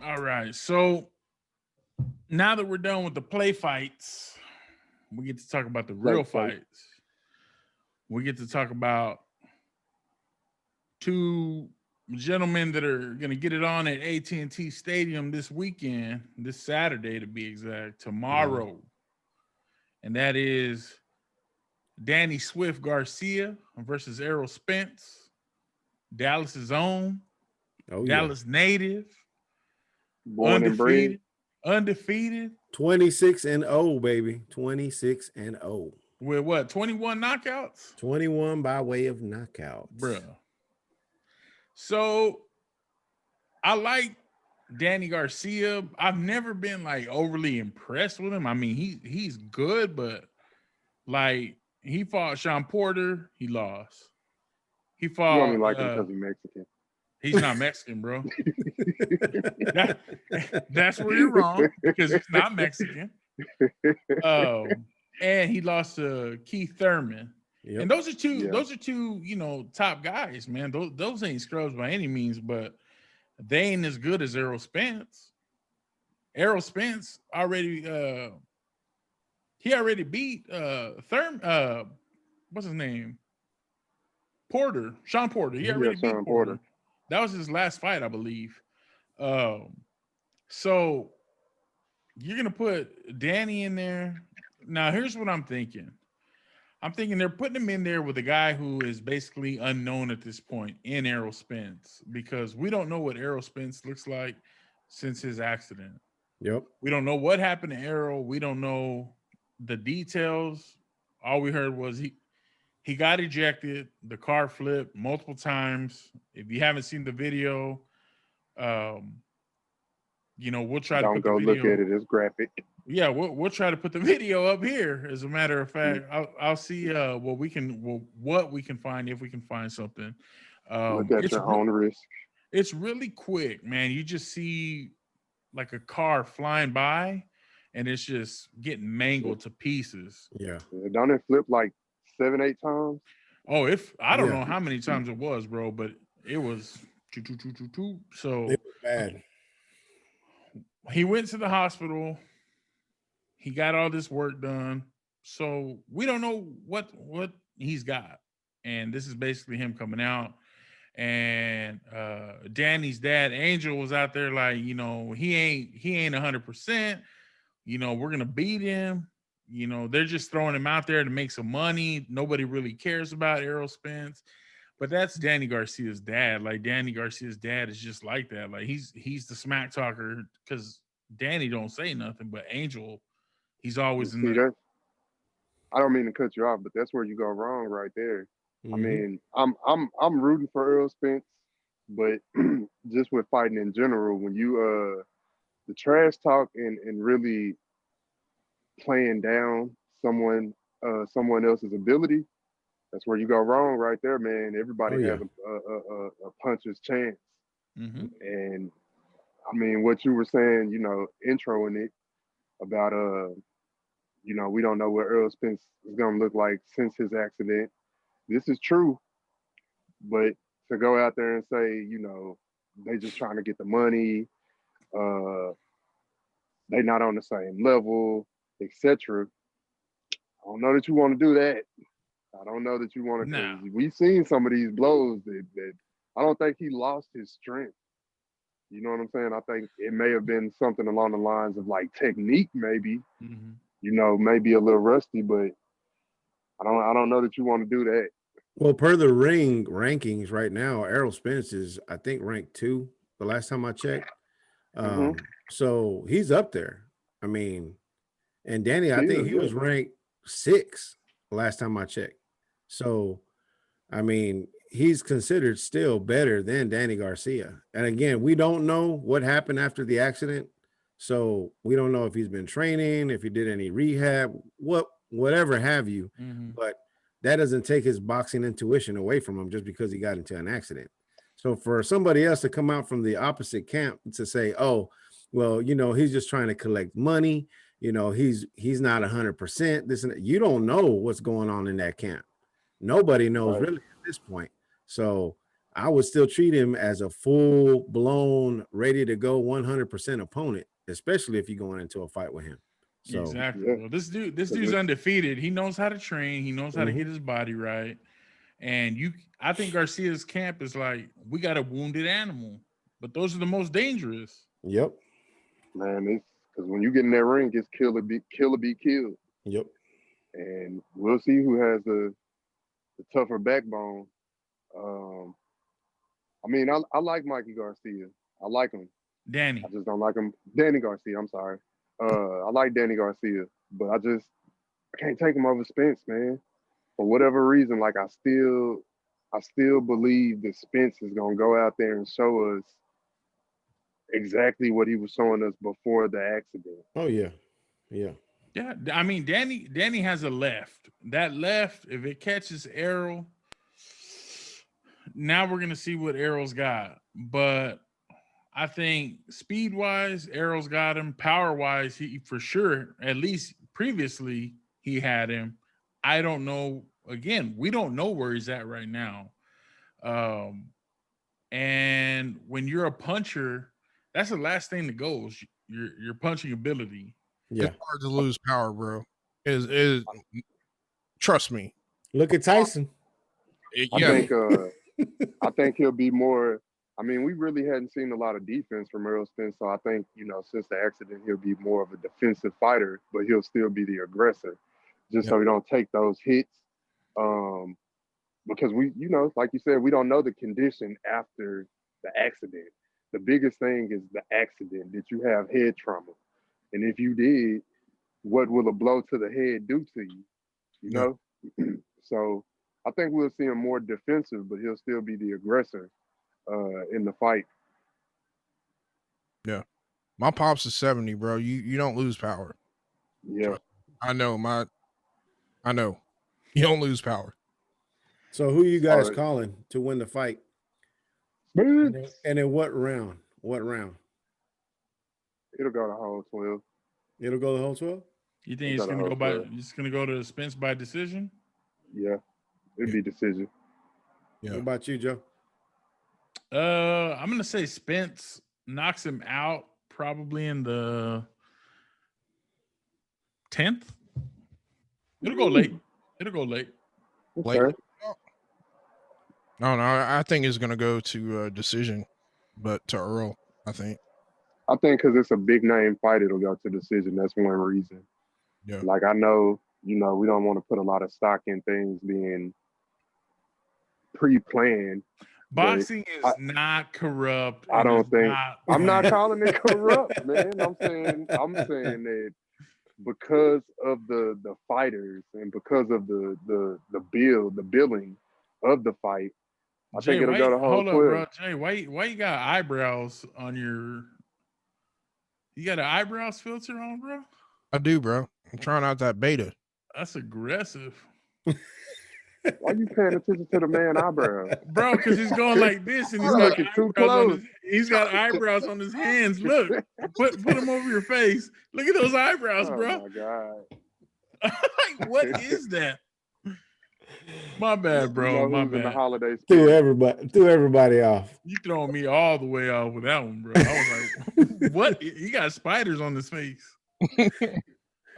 All right. So now that we're done with the play fights, we get to talk about the Play real fight. fights. We get to talk about two gentlemen that are going to get it on at AT&T Stadium this weekend, this Saturday to be exact, Mhm. tomorrow. And that is Danny Swift Garcia versus Errol Spence, Dallas's own, Oh yeah. Dallas native, Born and bred. undefeated, undefeated 26-0, baby. 26-0. with what, 21 knockouts? 21 by way of knockouts. Bruh. So I like Danny Garcia. I've never been like overly impressed with him. I mean, he's good, but like he fought Sean Porter, he lost. He You only fought like him because he's Mexican. he's not Mexican, bro. That, that's where you're wrong because he's not Mexican. And he lost to Keith Thurman. Yep. And those are two, Yeah. top guys, man. Those ain't scrubs by any means, but they ain't as good as Errol Spence. Errol Spence already he already beat what's his name? Porter, Sean Porter. He already beat Sean Porter. Porter. That was his last fight, I believe. So you're gonna put Danny in there. Now, here's what I'm thinking. I'm thinking they're putting him in there with a guy who is basically unknown at this point in Errol Spence because we don't know what Errol Spence looks like since his accident. Yep. We don't know what happened to Errol. We don't know the details. All we heard was he got ejected. The car flipped multiple times. If you haven't seen the video, we'll try to Don't put the go video. look at it. It's graphic. Yeah, we'll try to put the video up here. As a matter of fact, I'll see what we can find if we can find something. Look at your own risk. It's really quick, man. You just see like a car flying by, and it's just getting mangled to pieces. Yeah. Don't it flip like 7-8 times? Oh, if I don't Yeah. know how many times it was, bro, but it was choo, choo, choo, choo, choo. So It was bad. he went to the hospital. He got all this work done. So we don't know what he's got. And this is basically him coming out. And Danny's dad, Angel, was out there like, he ain't 100%. We're gonna beat him. They're just throwing him out there to make some money. Nobody really cares about Errol Spence. But that's Danny Garcia's dad. Like Danny Garcia's dad is just like that. Like he's the smack talker because Danny don't say nothing, but Angel, he's always in See, the. I don't mean to cut you off, but that's where you go wrong right there. I Mhm. mean, I'm rooting for Earl Spence, but just with fighting in general, when you the trash talk and really playing down someone else's ability, that's where you go wrong right there, man. Oh Everybody yeah. has a puncher's chance. Mm-hmm. And I mean, what you were saying, introing it about we don't know what Earl Spence is gonna look like since his accident. This is true, but to go out there and say, they just trying to get the money, uh, they not on the same level, etc. I don't know that you want to do that. I don't know that you want to, Nah. because we've seen some of these blows that I don't think he lost his strength. You know what I'm saying? I think it may have been something along the lines of like technique, maybe. Mm-hmm. Maybe a little rusty, but I don't know that you want to do that. Well, per the ring rankings right now, Errol Spence is, I think, ranked 2 the last time I checked. hmm So he's up there. I mean, and Danny, I He think is, he yeah. was ranked 6 last time I checked. So, I mean, he's considered still better than Danny Garcia. And again, we don't know what happened after the accident. So we don't know if he's been training, if he did any rehab, whatever have you. Mm-hmm. But that doesn't take his boxing intuition away from him just because he got into an accident. So for somebody else to come out from the opposite camp to say, oh, well, he's just trying to collect money, he's not 100%. This and that. You don't know what's going on in that camp. Nobody knows Right. really at this point. So I would still treat him as a full blown, ready to go 100% opponent, especially if you're going into a fight with him. So Exactly. Yeah. Well, this dude's it's- undefeated. He knows how to train. He knows how to Mhm. get his body right. And I think Garcia's camp is like, we got a wounded animal, but those are the most dangerous. Yep. Man, it's because when you get in that ring, it's kill or be killed. Yep. And we'll see who has the tougher backbone. I mean, I like Mikey Garcia. I like him. Danny. I just don't like him. Danny Garcia, I'm sorry. I like Danny Garcia, but I can't take him over Spence, man. For whatever reason, like I still believe that Spence is gonna go out there and show us exactly what he was showing us before the accident. Oh yeah. Yeah. Yeah, I mean, Danny has a left. That left, if it catches Errol, now we're gonna see what Errol's got. But I think speed-wise, Errol's got him. Power-wise, he for sure, at least previously, he had him. I don't know. Again, we don't know where he's at right now. And when you're a puncher, that's the last thing that goes. Your punching ability. Yeah. It's hard to lose power, bro. Is trust me. Look at Tyson. I think he'll be more. I mean, we really hadn't seen a lot of defense from Errol Spence, so I think since the accident, he'll be more of a defensive fighter, but he'll still be the aggressor, just so he don't take those hits. Because we, like you said, we don't know the condition after the accident. The biggest thing is the accident. Did you have head trauma? And if you did, what will a blow to the head do to you? You know? So I think we'll see him more defensive, but he'll still be the aggressor in the fight. Yeah. My pops is 70, bro. You don't lose power. Yeah. I know. You don't lose power. So who you guys calling to win the fight? And in what round? What round? It'll go the whole 12. It'll go the whole 12? You think it's gonna go by? It's gonna go to Spence by decision? Yeah, it'd be decision. Yeah. What about you, Joe? I'm gonna say Spence knocks him out probably in the 10th. It'll go late. Okay. No, I think it's gonna go to decision, but to Earl, I think. I think because it's a big name fight, it'll go to decision. That's one reason. Yeah. Like I know, we don't want to put a lot of stock in things being pre-planned. Boxing is not corrupt. I don't think. I'm not calling it corrupt, man. I'm saying that because of the fighters and because of the billing of the fight, I think it'll go the whole 12. Hold up, bro. Jay, why you got eyebrows on your? You got an eyebrows filter on, bro? I do, bro. I'm trying out that beta. That's aggressive. Why you paying attention to the man eyebrows? Bro, because he's going like this and he's got eyebrows on his hands. Look, put them over your face. Look at those eyebrows, bro. Oh my God. What is that? My bad, bro. My bad. The holiday Threw everybody off. You throwing me all the way off with that one, bro. I was like, what? He got spiders on his face.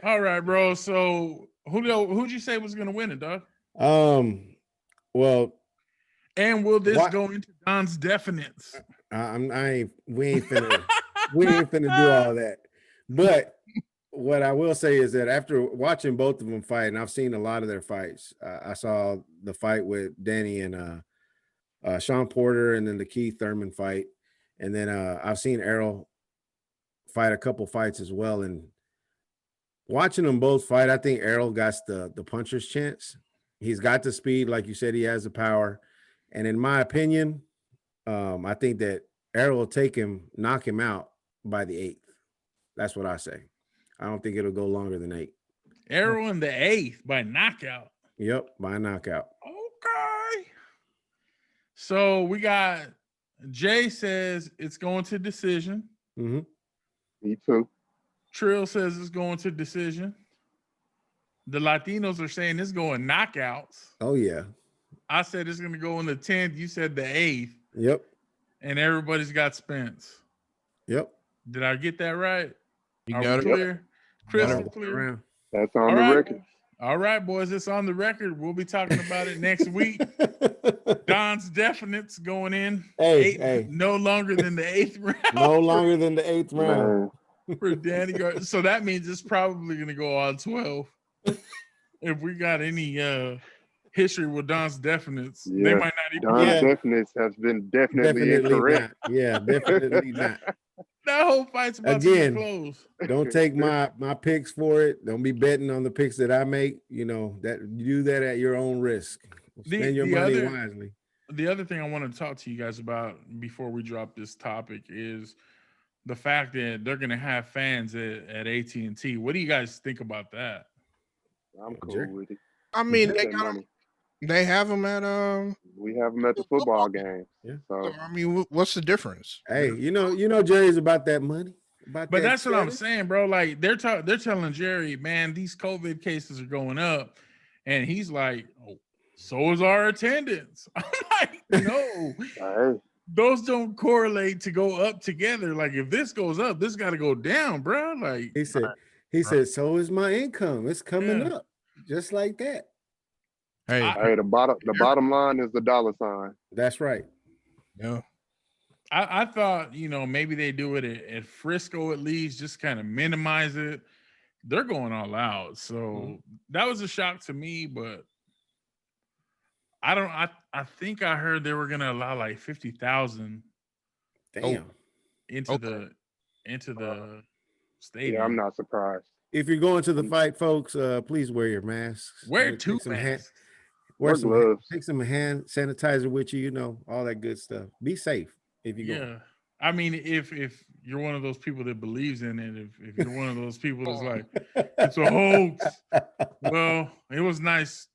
All right, bro. So who'd you say was gonna win it, dog? Well, and will this go into Don's definites? We ain't finna do all that. But what I will say is that after watching both of them fight, and I've seen a lot of their fights, I saw the fight with Danny and Sean Porter, and then the Keith Thurman fight, and then I've seen Errol fight a couple fights as well. And watching them both fight, I think Errol got the puncher's chance. He's got the speed, like you said, he has the power. And in my opinion, I think that Errol will knock him out by the 8th. That's what I say. I don't think it'll go longer than 8. Errol in the 8th by knockout. Yep, by knockout. Okay. So we got Jay says it's going to decision. Mm-hmm. Me too. Trill says it's going to decision. The Latinos are saying it's going knockouts. Oh, yeah. I said it's going to go on the 10th. You said the 8th. Yep. And everybody's got Spence. Yep. Did I get that right? You Are got we it. clear? Crystal clear? Around. That's on All the right. record. All right, boys. It's on the record. We'll be talking about it next week. Don's definites going in. Hey. No longer than the 8th round. No longer than the 8th round. Man, For Danny Garcia. So that means it's probably going to go on 12. If we got any history with Don's definites, they Yeah. might not even Don's Yeah. definites has been definitely incorrect. not. Yeah, definitely not. That whole fight's about Again. to be closed. Don't take my picks for it. Don't be betting on the picks that I make. You know that you do that at your own risk. Spend your money wisely. The other thing I want to talk to you guys about before we drop this topic is the fact that they're going to have fans at AT&T. What do you guys think about that? I'm cool with it. I mean, Get they that got money. they have them at We have them at the football games. Yeah. So I mean, what's the difference? Hey, you know Jerry's about that money. But that's what I'm saying, bro. Like they're telling Jerry, man, these COVID cases are going up, and he's like, oh, so is our attendance. I'm like, no, hey, those don't correlate to go up together. Like if this goes up, this got to go down, bro. Like he said, so is my income. It's coming up just like that. Hey, the bottom line is the dollar sign. That's right. yeah. I thought, maybe they do it at Frisco at least, just kind of minimize it. They're going all out. So that was a shock to me, but I think I heard they were going to allow like 50,000 Damn. into the stadium. Yeah, I'm not surprised. If you're going to the fight, folks, please wear your masks. Wear two masks. Wear some gloves. Take some hand sanitizer with you, all that good stuff. Be safe if you go. Yeah. I mean, if you're one of those people that believes in it, if you're one of those people that's like, it's a hoax. Well, it was nice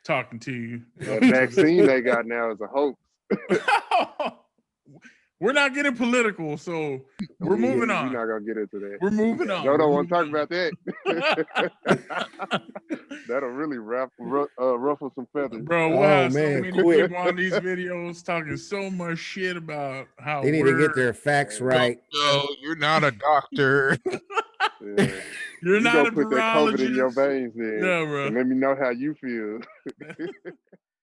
talking to you. That vaccine they got now is a hoax. We're not getting political, so we're moving on. We're not gonna get into that. We're moving on. Joe don't want to talk about that. That'll really ruffle some feathers. Bro, we'll have so many people on these videos talking so much shit about how they need to get their facts right. No, you're not a doctor. Yeah. You're not a put that COVID in your virologist. veins then. Yeah, bro. And let me know how you feel.